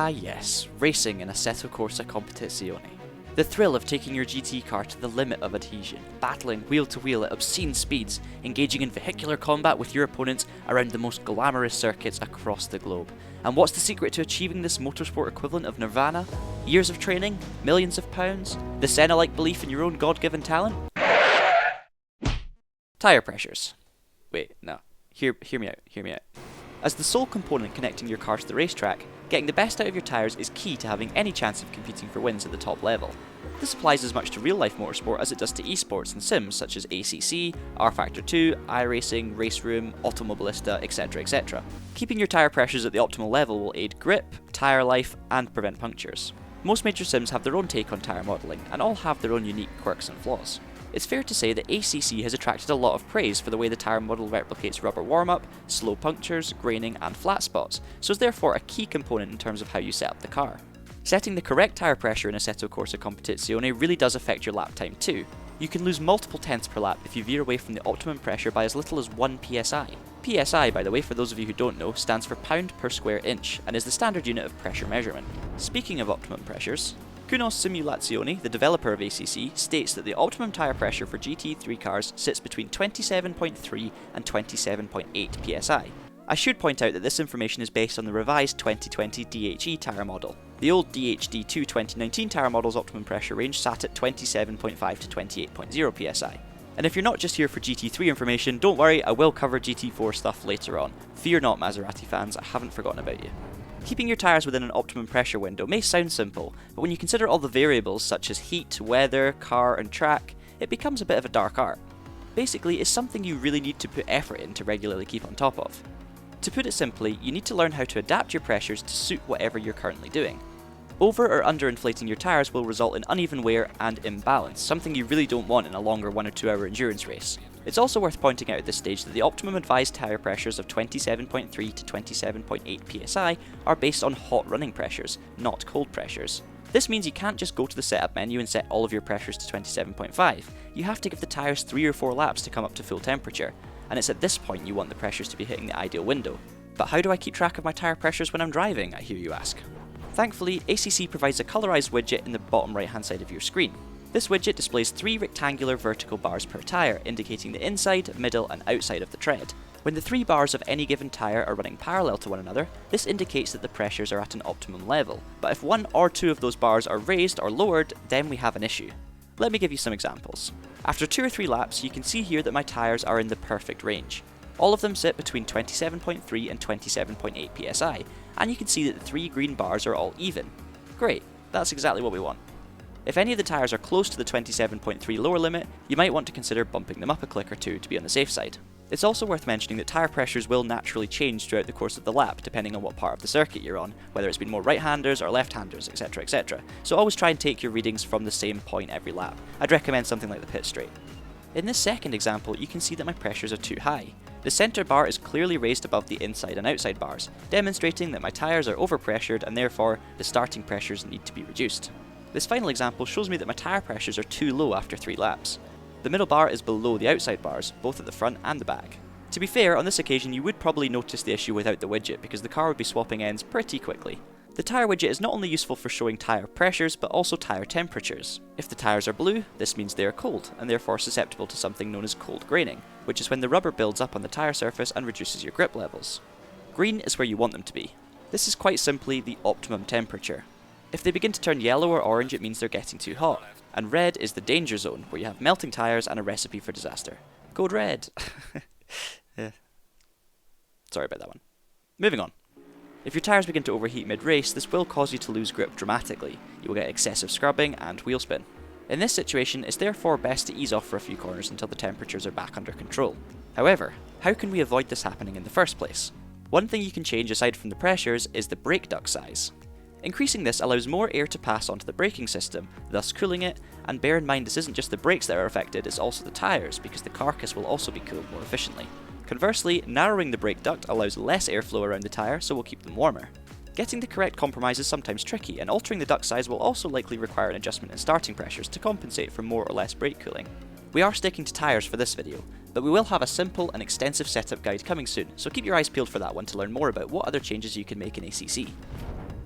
Ah yes, racing in Assetto Corsa Competizione. The thrill of taking your GT car to the limit of adhesion, battling wheel to wheel at obscene speeds, engaging in vehicular combat with your opponents around the most glamorous circuits across the globe. And what's the secret to achieving this motorsport equivalent of nirvana? Years of training? Millions of pounds? The Senna-like belief in your own God-given talent? Tyre pressures. Wait, no. Hear me out. As the sole component connecting your car to the racetrack, getting the best out of your tyres is key to having any chance of competing for wins at the top level. This applies as much to real-life motorsport as it does to esports and sims such as ACC, rFactor 2, iRacing, Race Room, Automobilista, etc, etc. Keeping your tyre pressures at the optimal level will aid grip, tyre life, and prevent punctures. Most major sims have their own take on tyre modelling, and all have their own unique quirks and flaws. It's fair to say that ACC has attracted a lot of praise for the way the tyre model replicates rubber warm-up, slow punctures, graining, and flat spots, so is therefore a key component in terms of how you set up the car. Setting the correct tyre pressure in Assetto Corsa Competizione really does affect your lap time too. You can lose multiple tenths per lap if you veer away from the optimum pressure by as little as 1 psi. PSI, by the way, for those of you who don't know, stands for pound per square inch and is the standard unit of pressure measurement. Speaking of optimum pressures, Kunos Simulazioni, the developer of ACC, states that the optimum tyre pressure for GT3 cars sits between 27.3 and 27.8 psi. I should point out that this information is based on the revised 2020 DHE tyre model. The old DHD2 2019 tyre model's optimum pressure range sat at 27.5 to 28.0 psi. And if you're not just here for GT3 information, don't worry, I will cover GT4 stuff later on. Fear not, Maserati fans, I haven't forgotten about you. Keeping your tyres within an optimum pressure window may sound simple, but when you consider all the variables such as heat, weather, car and track, it becomes a bit of a dark art. Basically, it's something you really need to put effort in to regularly keep on top of. To put it simply, you need to learn how to adapt your pressures to suit whatever you're currently doing. Over or underinflating your tyres will result in uneven wear and imbalance, something you really don't want in a longer 1 or 2 hour endurance race. It's also worth pointing out at this stage that the optimum advised tyre pressures of 27.3 to 27.8 psi are based on hot running pressures, not cold pressures. This means you can't just go to the setup menu and set all of your pressures to 27.5. You have to give the tyres 3 or 4 laps to come up to full temperature, and it's at this point you want the pressures to be hitting the ideal window. But how do I keep track of my tyre pressures when I'm driving, I hear you ask? Thankfully, ACC provides a colorized widget in the bottom right hand side of your screen. This widget displays 3 rectangular vertical bars per tyre, indicating the inside, middle and outside of the tread. When the 3 bars of any given tyre are running parallel to one another, this indicates that the pressures are at an optimum level, but if 1 or 2 of those bars are raised or lowered, then we have an issue. Let me give you some examples. After 2 or 3 laps, you can see here that my tyres are in the perfect range. All of them sit between 27.3 and 27.8 psi, and you can see that the 3 green bars are all even. Great, that's exactly what we want. If any of the tyres are close to the 27.3 lower limit, you might want to consider bumping them up a click or 2 to be on the safe side. It's also worth mentioning that tyre pressures will naturally change throughout the course of the lap depending on what part of the circuit you're on, whether it's been more right-handers or left-handers, etc, etc. So always try and take your readings from the same point every lap. I'd recommend something like the pit straight. In this second example, you can see that my pressures are too high. The centre bar is clearly raised above the inside and outside bars, demonstrating that my tyres are overpressured and therefore the starting pressures need to be reduced. This final example shows me that my tyre pressures are too low after 3 laps. The middle bar is below the outside bars, both at the front and the back. To be fair, on this occasion you would probably notice the issue without the widget because the car would be swapping ends pretty quickly. The tyre widget is not only useful for showing tyre pressures, but also tyre temperatures. If the tyres are blue, this means they are cold, and therefore susceptible to something known as cold graining, which is when the rubber builds up on the tyre surface and reduces your grip levels. Green is where you want them to be. This is quite simply the optimum temperature. If they begin to turn yellow or orange, it means they're getting too hot. And red is the danger zone, where you have melting tyres and a recipe for disaster. Code red! Yeah. Sorry about that one. Moving on. If your tyres begin to overheat mid-race, this will cause you to lose grip dramatically. You will get excessive scrubbing and wheel spin. In this situation, it's therefore best to ease off for a few corners until the temperatures are back under control. However, how can we avoid this happening in the first place? One thing you can change aside from the pressures is the brake duct size. Increasing this allows more air to pass onto the braking system, thus cooling it, and bear in mind this isn't just the brakes that are affected, it's also the tyres, because the carcass will also be cooled more efficiently. Conversely, narrowing the brake duct allows less airflow around the tyre, so will keep them warmer. Getting the correct compromise is sometimes tricky, and altering the duct size will also likely require an adjustment in starting pressures to compensate for more or less brake cooling. We are sticking to tyres for this video, but we will have a simple and extensive setup guide coming soon, so keep your eyes peeled for that one to learn more about what other changes you can make in ACC.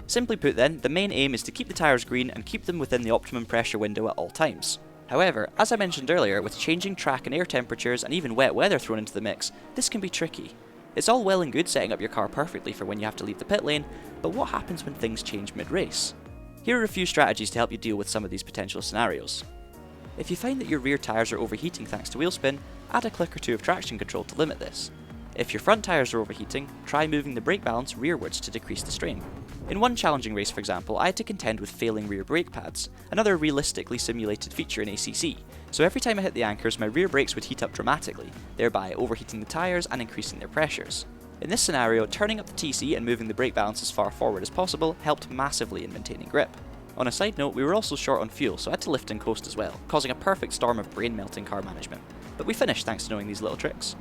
Simply put then, the main aim is to keep the tyres green and keep them within the optimum pressure window at all times. However, as I mentioned earlier, with changing track and air temperatures and even wet weather thrown into the mix, this can be tricky. It's all well and good setting up your car perfectly for when you have to leave the pit lane, but what happens when things change mid-race? Here are a few strategies to help you deal with some of these potential scenarios. If you find that your rear tyres are overheating thanks to wheel spin, add a click or two of traction control to limit this. If your front tyres are overheating, try moving the brake balance rearwards to decrease the strain. In one challenging race, for example, I had to contend with failing rear brake pads, another realistically simulated feature in ACC, so every time I hit the anchors my rear brakes would heat up dramatically, thereby overheating the tyres and increasing their pressures. In this scenario, turning up the TC and moving the brake balance as far forward as possible helped massively in maintaining grip. On a side note, we were also short on fuel, so I had to lift and coast as well, causing a perfect storm of brain-melting car management. But we finished thanks to knowing these little tricks.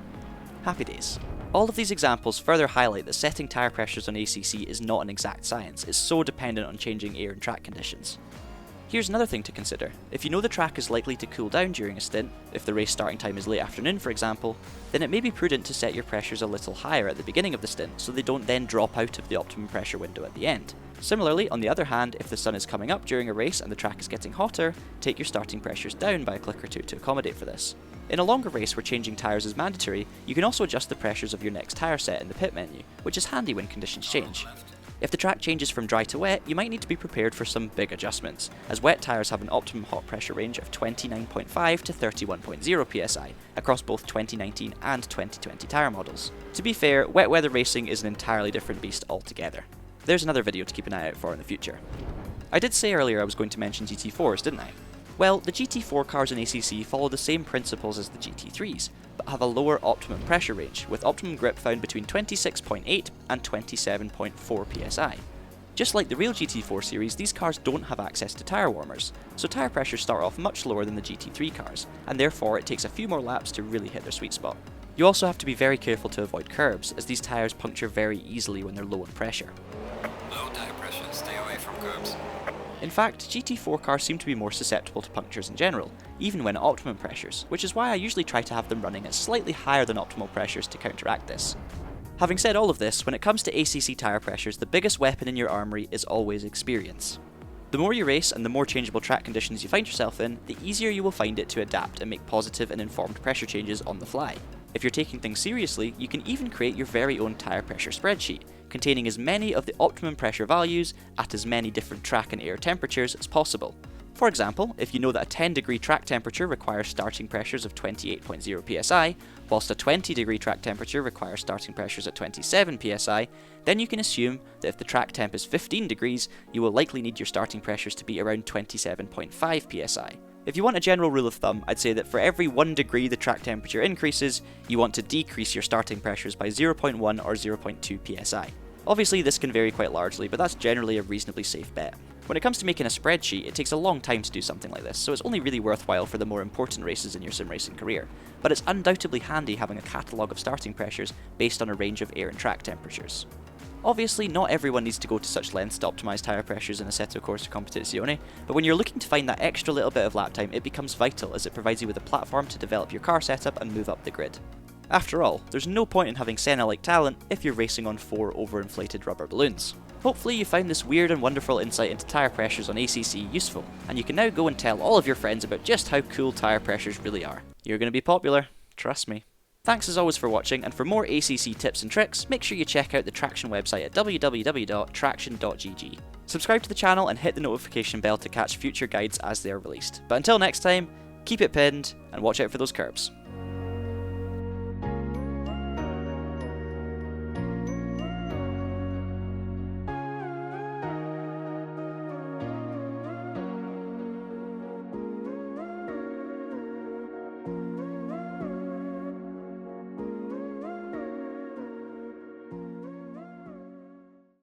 Happy days. All of these examples further highlight that setting tyre pressures on ACC is not an exact science, it's so dependent on changing air and track conditions. Here's another thing to consider. If you know the track is likely to cool down during a stint, if the race starting time is late afternoon for example, then it may be prudent to set your pressures a little higher at the beginning of the stint so they don't then drop out of the optimum pressure window at the end. Similarly, on the other hand, if the sun is coming up during a race and the track is getting hotter, take your starting pressures down by a click or two to accommodate for this. In a longer race where changing tyres is mandatory, you can also adjust the pressures of your next tyre set in the pit menu, which is handy when conditions change. If the track changes from dry to wet, you might need to be prepared for some big adjustments, as wet tyres have an optimum hot pressure range of 29.5 to 31.0 psi across both 2019 and 2020 tyre models. To be fair, wet weather racing is an entirely different beast altogether. There's another video to keep an eye out for in the future. I did say earlier I was going to mention GT4s, didn't I? Well, the GT4 cars in ACC follow the same principles as the GT3s, but have a lower optimum pressure range, with optimum grip found between 26.8 and 27.4 psi. Just like the real GT4 series, these cars don't have access to tyre warmers, so tyre pressures start off much lower than the GT3 cars, and therefore it takes a few more laps to really hit their sweet spot. You also have to be very careful to avoid curbs, as these tyres puncture very easily when they're low in pressure. Low tyre pressure, stay away from curbs. In fact, GT4 cars seem to be more susceptible to punctures in general, even when at optimum pressures, which is why I usually try to have them running at slightly higher than optimal pressures to counteract this. Having said all of this, when it comes to ACC tyre pressures, the biggest weapon in your armoury is always experience. The more you race and the more changeable track conditions you find yourself in, the easier you will find it to adapt and make positive and informed pressure changes on the fly. If you're taking things seriously, you can even create your very own tyre pressure spreadsheet, containing as many of the optimum pressure values at as many different track and air temperatures as possible. For example, if you know that a 10 degree track temperature requires starting pressures of 28.0 psi, whilst a 20 degree track temperature requires starting pressures at 27 psi, then you can assume that if the track temp is 15 degrees, you will likely need your starting pressures to be around 27.5 psi. If you want a general rule of thumb, I'd say that for every 1 degree the track temperature increases, you want to decrease your starting pressures by 0.1 or 0.2 psi. Obviously this can vary quite largely, but that's generally a reasonably safe bet. When it comes to making a spreadsheet, it takes a long time to do something like this, so it's only really worthwhile for the more important races in your sim racing career, but it's undoubtedly handy having a catalogue of starting pressures based on a range of air and track temperatures. Obviously, not everyone needs to go to such lengths to optimise tyre pressures in Assetto Corsa Competizione, but when you're looking to find that extra little bit of lap time, it becomes vital as it provides you with a platform to develop your car setup and move up the grid. After all, there's no point in having Senna-like talent if you're racing on 4 overinflated rubber balloons. Hopefully you found this weird and wonderful insight into tyre pressures on ACC useful, and you can now go and tell all of your friends about just how cool tyre pressures really are. You're going to be popular, trust me. Thanks as always for watching, and for more ACC tips and tricks, make sure you check out the Traxion website at www.TraxionGG. Subscribe to the channel and hit the notification bell to catch future guides as they are released. But until next time, keep it pinned, and watch out for those curbs.